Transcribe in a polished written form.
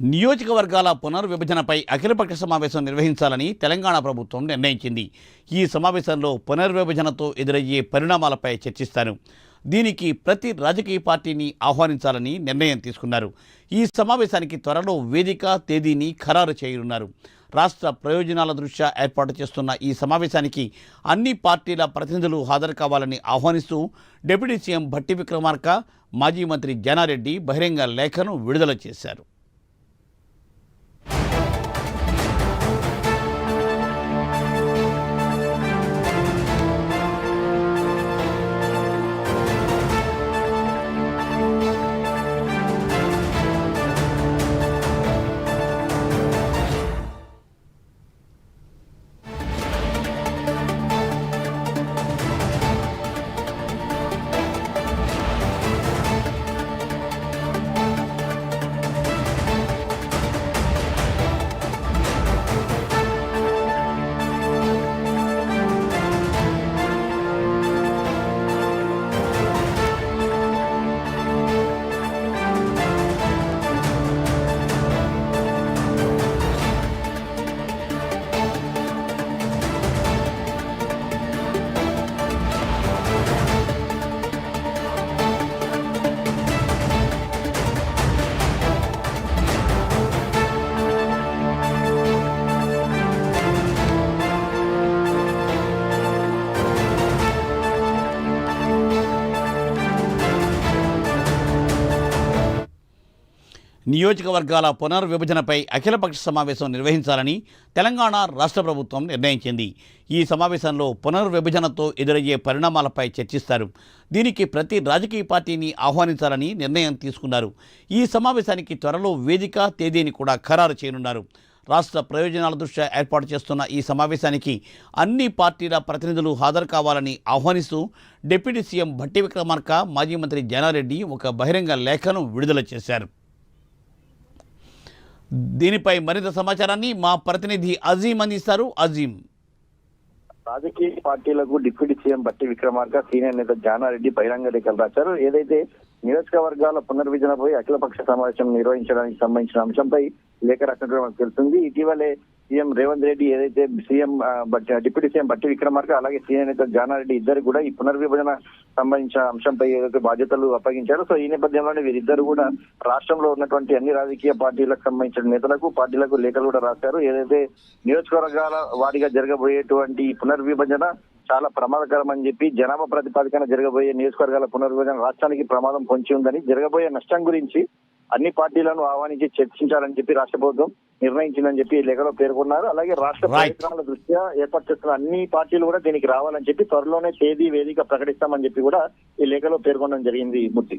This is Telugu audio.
నియోజకవర్గాల పునర్విభజనపై అఖిలపక్ష సమావేశం నిర్వహించాలని తెలంగాణ ప్రభుత్వం నిర్ణయించింది. ఈ సమావేశంలో పునర్విభజనతో ఎదురయ్యే పరిణామాలపై చర్చిస్తారు. దీనికి ప్రతి రాజకీయ పార్టీని ఆహ్వానించాలని నిర్ణయం తీసుకున్నారు. ఈ సమావేశానికి త్వరలో వేదిక తేదీని ఖరారు చేయనున్నారు. రాష్ట్ర ప్రయోజనాల దృష్ట్యా ఏర్పాటు చేస్తున్న ఈ సమావేశానికి అన్ని పార్టీల ప్రతినిధులు హాజరు కావాలని ఆహ్వానిస్తూ డిప్యూటీ సీఎం భట్టి విక్రమార్క, మాజీ మంత్రి జానారెడ్డి బహిరంగ లేఖను విడుదల చేశారు. నియోజకవర్గాల పునర్విభజనపై అఖిలపక్ష సమావేశం నిర్వహించాలని తెలంగాణ రాష్ట్ర ప్రభుత్వం నిర్ణయించింది. ఈ సమావేశంలో పునర్విభజనతో ఎదురయ్యే పరిణామాలపై చర్చిస్తారు. దీనికి ప్రతి రాజకీయ పార్టీని ఆహ్వానించాలని నిర్ణయం తీసుకున్నారు. ఈ సమావేశానికి త్వరలో వేదిక తేదీని కూడా ఖరారు చేయనున్నారు. రాష్ట్ర ప్రయోజనాల దృష్ట్యా ఏర్పాటు చేస్తున్న ఈ సమావేశానికి అన్ని పార్టీల ప్రతినిధులు హాజరు కావాలని ఆహ్వానిస్తూ డిప్యూటీ సీఎం భట్టి విక్రమార్క, మాజీ మంత్రి జానారెడ్డి ఒక బహిరంగ లేఖను విడుదల చేశారు. దీనిపై మరింత సమాచారాన్ని మా ప్రతినిధి అజీం అందిస్తారు. అజీం, రాజకీయ పార్టీలకు deputy CM Bhatti Vikramarka, senior నేత జానారెడ్డి బహిరంగ లేఖలు రాశారు. ఏదైతే నియోజకవర్గాల పునర్విభజనపై అఖిలపక్ష సమావేశం నిర్వహించడానికి సంబంధించిన అంశంపై లేఖ రాసినట్టు మనకు తెలుస్తుంది. ఇటీవలే సీఎం రేవంత్ రెడ్డి ఏదైతే డిప్యూటీ సీఎం భట్టి విక్రమార్క అలాగే సీనియర్ నేత జానారెడ్డి ఇద్దరు కూడా ఈ పునర్విభజన సంబంధించిన అంశంపై ఏదైతే బాధ్యతలు అప్పగించారో, సో ఈ నేపథ్యంలోనే వీరిద్దరు కూడా రాష్ట్రంలో ఉన్నటువంటి అన్ని రాజకీయ పార్టీలకు సంబంధించిన నేతలకు, పార్టీలకు లేఖలు కూడా రాశారు. ఏదైతే నియోజకవర్గాల వారీగా జరగబోయేటువంటి పునర్విభజన చాలా ప్రమాదకరం అని చెప్పి, జనాభా ప్రతిపాదికన జరగబోయే నియోజకవర్గాల పునర్విభజన రాష్ట్రానికి ప్రమాదం పొంచి ఉందని, జరగబోయే నష్టం గురించి అన్ని పార్టీలను ఆహ్వానించి చర్చించాలని చెప్పి రాష్ట్ర ప్రభుత్వం నిర్ణయించిందని చెప్పి లేఖలో పేర్కొన్నారు. అలాగే రాష్ట్ర ప్రయోజనాల దృష్ట్యా ఏర్పాటు చేస్తున్న అన్ని పార్టీలు కూడా దీనికి రావాలని చెప్పి త్వరలోనే తేదీ వేదిక ప్రకటిస్తామని చెప్పి కూడా ఈ లేఖలో పేర్కొనడం జరిగింది. మూర్తి.